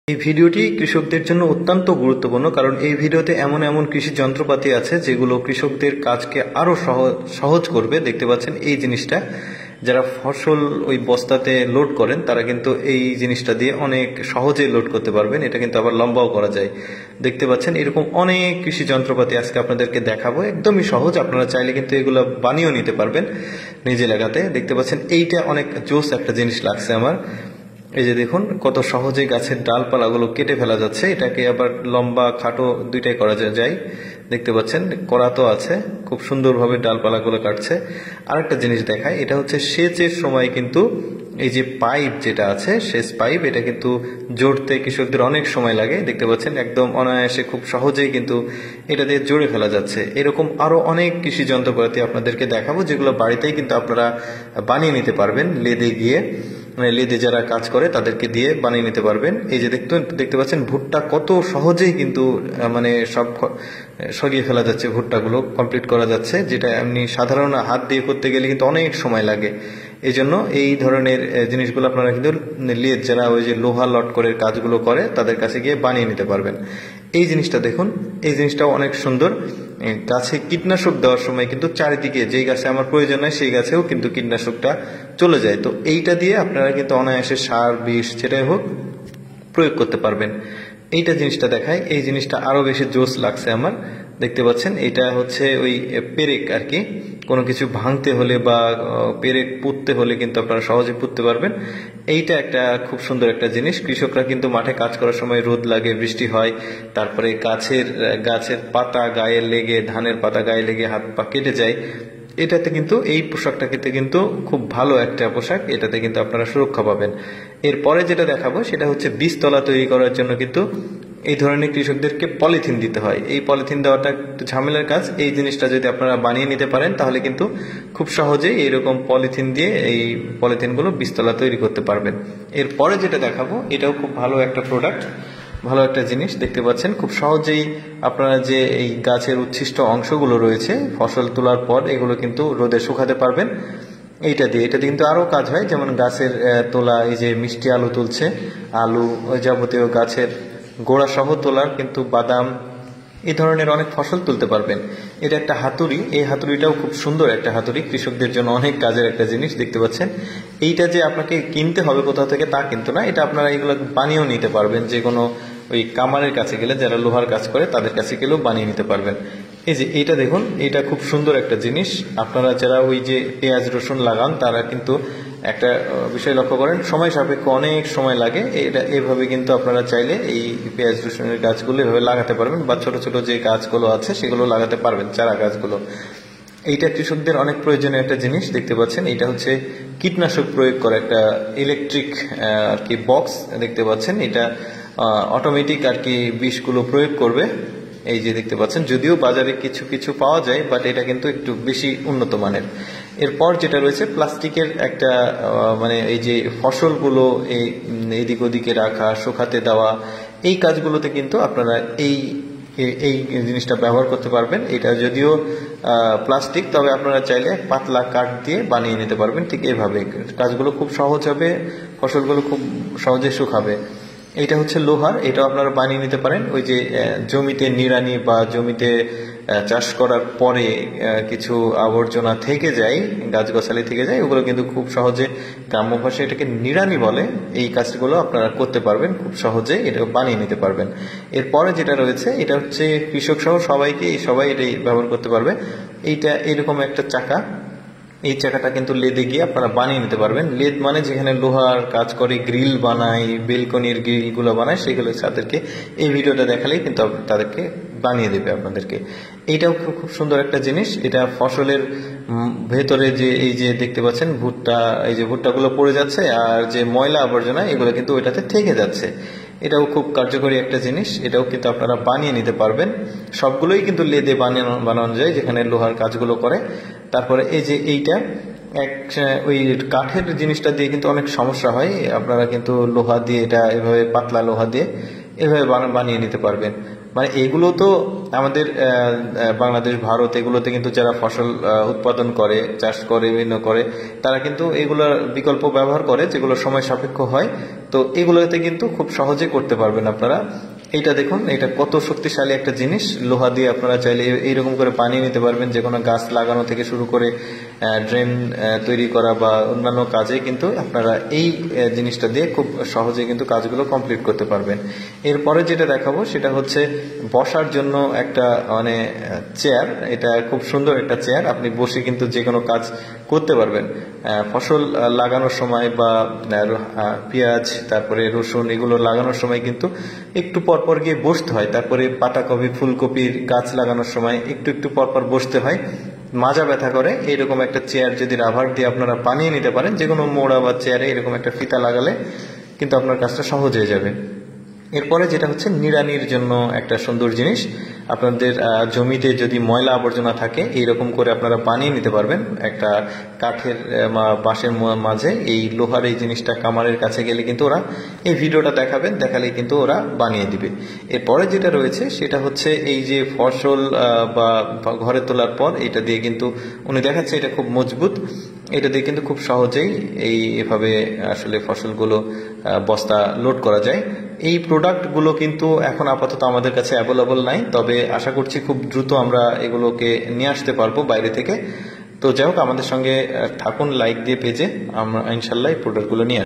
এই ভিডিওটি কৃষকদের জন্য অত্যন্ত গুরুত্বপূর্ণ, কারণ এই ভিডিওতে এমন এমন কৃষি যন্ত্রপাতি আছে যেগুলো কৃষকদের কাজকে আরো সহজ করবে। দেখতে পাচ্ছেন এই জিনিসটা, যারা ফসল ওই বস্তাতে লোড করেন তারা কিন্তু এই জিনিসটা দিয়ে অনেক সহজে লোড করতে পারবেন। এটা কিন্তু আবার লম্বাও করা যায়। দেখতে পাচ্ছেন এরকম অনেক কৃষি যন্ত্রপাতি আজকে আপনাদেরকে দেখাবো, একদমই সহজ। আপনারা চাইলে কিন্তু এগুলো বানিয়েও নিতে পারবেন নিজ এলাকাতে। দেখতে পাচ্ছেন এইটা অনেক জোস একটা জিনিস লাগছে আমার। এই যে দেখুন কত সহজে গাছের ডালপালাগুলো কেটে ফেলা যাচ্ছে। এটাকে আবার লম্বা খাটো দুইটাই করা যায়। দেখতে পাচ্ছেন করা তো আছে, খুব সুন্দরভাবে ডালপালাগুলো কাটছে। আরেকটা জিনিস দেখায়, এটা হচ্ছে সেচের সময় কিন্তু এই যে পাইপ যেটা আছে সেচ পাইপ, এটা কিন্তু জোড়তে কৃষকদের অনেক সময় লাগে। দেখতে পাচ্ছেন একদম অনায়াসে খুব সহজেই কিন্তু এটা দিয়ে জোড়ে ফেলা যাচ্ছে। এরকম আরো অনেক কৃষি যন্ত্রপাতি আপনাদেরকে দেখাবো যেগুলো বাড়িতেই কিন্তু আপনারা বানিয়ে নিতে পারবেন। লেদে গিয়ে লেদে যারা কাজ করে তাদেরকে দিয়ে বানিয়ে নিতে পারবেন। এই যে দেখতে পাচ্ছেন ভুট্টা কত সহজেই কিন্তু মানে সব সরিয়ে ফেলা যাচ্ছে, ভুট্টাগুলো কমপ্লিট করা যাচ্ছে, যেটা এমনি সাধারণ হাত দিয়ে করতে গেলে কিন্তু অনেক সময় লাগে। এই জন্য এই ধরনের জিনিসগুলো আপনারা কিন্তু লেদ যারা ওই যে লোহা লট করে কাজগুলো করে তাদের কাছে গিয়ে বানিয়ে নিতে পারবেন। এই জিনিসটা দেখুন, এই জিনিসটাও অনেক সুন্দর। গাছে কীটনাশক দেওয়ার সময় কিন্তু চারিদিকে যেই গাছে আমার প্রয়োজন হয় সেই গাছেও কিন্তু কীটনাশকটা চলে যায়। তো এইটা দিয়ে আপনারা কিন্তু অনায়াসে সার বিষ যেটাই হোক প্রয়োগ করতে পারবেন। এইটা জিনিসটা দেখায়, এই জিনিসটা আরো বেশি জোস লাগছে আমার। দেখতে পাচ্ছেন এটা হচ্ছে ওই পেরেক আর কি, কোনো কিছু ভাঙতে হলে বা পেরেক পুঁততে হলে কিন্তু আপনারা সহজে পুঁততে পারবেন। এইটা একটা খুব সুন্দর একটা জিনিস। কৃষকরা কিন্তু মাঠে কাজ করার সময় রোদ লাগে, বৃষ্টি হয়, তারপরে গাছের পাতা গায়ে লেগে, ধানের পাতা গায়ে লেগে হাত পা কেটে যায়। এটাতে কিন্তু এই পোশাকটাকে কিন্তু খুব ভালো একটা পোশাক, এটাতে কিন্তু আপনারা সুরক্ষা পাবেন। এরপরে যেটা দেখাবো সেটা হচ্ছে বীজতলা তৈরি করার জন্য কিন্তু এই ধরনের কৃষকদেরকে পলিথিন দিতে হয়। এই পলিথিন দেওয়াটা একটু ঝামেলার কাজ। এই জিনিসটা যদি আপনারা বানিয়ে নিতে পারেন তাহলে কিন্তু খুব সহজেই এইরকম পলিথিন দিয়ে এই পলিথিনগুলো বীজতলা তৈরি করতে পারবেন। এরপরে যেটা দেখাবো এটাও খুব ভালো একটা প্রোডাক্ট, ভালো একটা জিনিস। দেখতে পাচ্ছেন খুব সহজেই আপনারা যে এই গাছের উচ্ছিষ্ট অংশগুলো রয়েছে ফসল তোলার পর, এগুলো কিন্তু রোদে শুকাতে পারবেন এইটা দিয়ে। এটা কিন্তু আরো কাজ হয়, যেমন গাছের তোলা, এই যে মিষ্টি আলু তুলছে, আলু ওই যাবতীয় গাছের গোড়া সহ তোলার কিন্তু বাদাম, এই ধরনের অনেক ফসল তুলতে পারবেন। এটা একটা হাতুড়ি, এই হাতুড়িটাও খুব সুন্দর একটা হাতুড়ি, কৃষকদের জন্য অনেক কাজের একটা জিনিস। দেখতে পাচ্ছেন এইটা যে আপনাকে কিনতে হবে কোথাও থেকে তা কিন্তু না, এটা আপনারা এগুলো বানিয়েও নিতে পারবেন। যে কোনো ওই কামারের কাছে গেলে, যারা লোহার কাজ করে তাদের কাছে গেলেও বানিয়ে নিতে পারবেন। এই যে এইটা দেখুন, এটা খুব সুন্দর একটা জিনিস। আপনারা যারা ওই যে পেঁয়াজ রসুন লাগান তারা কিন্তু একটা বিষয় লক্ষ্য করেন, সময় সাপেক্ষ অনেক সময় লাগে। এটা এভাবে কিন্তু আপনারা চাইলে এই পেঁয়াজ রসুনের গাছগুলো এভাবে লাগাতে পারবেন, বা ছোট ছোট যে গাছগুলো আছে সেগুলো লাগাতে পারবেন, চারা গাছগুলো। এইটা কৃষকদের অনেক প্রয়োজনীয় একটা জিনিস। দেখতে পাচ্ছেন এটা হচ্ছে কীটনাশক প্রয়োগ করা একটা ইলেকট্রিক আর কি বক্স। দেখতে পাচ্ছেন এটা অটোমেটিক আর কি বিষগুলো প্রয়োগ করবে। এই যে দেখতে পাচ্ছেন, যদিও বাজারে কিছু কিছু পাওয়া যায়, বাট এটা কিন্তু একটু বেশি উন্নত মানের। এরপর যেটা রয়েছে প্লাস্টিকের একটা মানে এই যে ফসলগুলো এইদিক ওদিকে রাখা, শুকাতে দেওয়া, এই কাজগুলোতে কিন্তু আপনারা এই এই জিনিসটা ব্যবহার করতে পারবেন। এটা যদিও প্লাস্টিক, তবে আপনারা চাইলে পাতলা কাঠ দিয়ে বানিয়ে নিতে পারবেন। ঠিক এইভাবে কাজগুলো খুব সহজ হবে, ফসলগুলো খুব সহজে শুকাবে। এটা হচ্ছে লোহার, এটাও আপনারা বানিয়ে নিতে পারেন। ওই যে জমিতে নিড়ানি বা জমিতে চাষ করার পরে কিছু আবর্জনা থেকে যায়, গাছগাছালি থেকে যায়, ওগুলো কিন্তু খুব সহজে, গ্রাম্য ভাষায় এটাকে নিড়ানি বলে, এই কাজগুলো আপনারা করতে পারবেন খুব সহজে, এটা বানিয়ে নিতে পারবেন। এরপরে যেটা রয়েছে এটা হচ্ছে কৃষক সহ সবাই এটাই ব্যবহার করতে পারবে। এইটা এরকম একটা চাকা, এই চাকাটা কিন্তু লেদে গিয়ে আপনারা বানিয়ে নিতে পারবেন। লেদ মানে যেখানে লোহার কাজ করে, গ্রিল বানায়, বেলকনির গ্রিলগুলো বানায়, সেগুলো তাদেরকে এই ভিডিওটা দেখালেই কিন্তু তাদেরকে বানিয়ে দেবে আপনাদেরকে। এইটাও খুব সুন্দর একটা জিনিস। এটা ফসলের ভেতরে যে এই যে দেখতে পাচ্ছেন ভুট্টা, এই যে ভুট্টাগুলো পড়ে যাচ্ছে আর যে ময়লা আবর্জনা এগুলো কিন্তু ওইটাতে থেকে যাচ্ছে। এটাও খুব কার্যকরী একটা জিনিস, এটাও কিন্তু আপনারা বানিয়ে নিতে পারবেন। সবগুলোই কিন্তু লেদে বানানো যায় যেখানে লোহার কাজগুলো করে। তারপরে এই যে এইটা ওই কাঠের জিনিসটা দিয়ে কিন্তু অনেক সমস্যা হয়, আপনারা কিন্তু লোহা দিয়ে, এটা এভাবে পাতলা লোহা দিয়ে এভাবে বানিয়ে নিতে পারবেন। মানে এগুলো তো আমাদের বাংলাদেশ, ভারত, এগুলোতে কিন্তু যারা ফসল উৎপাদন করে, চাষ করে, বিভিন্ন করে, তারা কিন্তু এগুলোর বিকল্প ব্যবহার করে, যেগুলো সময় সাপেক্ষ হয়। তো এগুলোতে কিন্তু খুব সহজে করতে পারবেন আপনারা। এইটা দেখুন, এটা কত শক্তিশালী একটা জিনিস। লোহা দিয়ে আপনারা চাইলে এইরকম করে পানি নিতে পারবেন, যে কোনো গাছ লাগানো থেকে শুরু করে ড্রেন তৈরি করা বা অন্যান্য কাজে কিন্তু আপনারা এই জিনিসটা দিয়ে খুব সহজে কিন্তু কাজগুলো কমপ্লিট করতে পারবেন। এরপরে যেটা দেখাবো সেটা হচ্ছে বসার জন্য একটা মানে চেয়ার। এটা খুব সুন্দর একটা চেয়ার, আপনি বসে কিন্তু যে কোনো কাজ করতে পারবেন। ফসল লাগানোর সময় বা পেঁয়াজ, তারপরে রসুন, এগুলো লাগানোর সময় কিন্তু একটু পরপর গিয়ে বসতে হয়। তারপরে পাতাকপি, ফুলকপির গাছ লাগানোর সময় একটু একটু পরপর বসতে হয়, মাজা ব্যথা করে। এইরকম একটা চেয়ার যদি রাবার দিয়ে আপনারা বানিয়ে নিতে পারেন, যে কোনো মোড়া বা চেয়ারে এরকম একটা ফিতা লাগালে কিন্তু আপনার কাজটা সহজ হয়ে যাবে। এরপরে যেটা হচ্ছে নিড়ানির জন্য একটা সুন্দর জিনিস। আপনাদের জমিতে যদি ময়লা আবর্জনা থাকে, এইরকম করে আপনারা বানিয়ে নিতে পারবেন। একটা কাঠের বাঁশের মাঝে এই লোহার এই জিনিসটা কামারের কাছে গেলে কিন্তু ওরা এই ভিডিওটা দেখাবেন, দেখালে কিন্তু ওরা বানিয়ে দিবে। এরপরে যেটা রয়েছে সেটা হচ্ছে এই যে ফসল বা ঘরে তোলার পর এটা দিয়ে কিন্তু উনি দেখাচ্ছে এটা খুব মজবুত। এটা দিয়ে কিন্তু খুব সহজেই এইভাবে আসলে ফসলগুলো বস্তা লোড করা যায়। এই প্রোডাক্টগুলো কিন্তু এখন আপাতত আমাদের কাছে অ্যাভেলেবল নাই, তবে আশা করছি খুব দ্রুত আমরা এগুলোকে নিয়ে আসতে পারবো বাইরে থেকে। তো যাই হোক, আমাদের সঙ্গে থাকুন, লাইক দিয়ে পেজে আমরা ইনশাল্লাহ এই প্রোডাক্টগুলো নিয়ে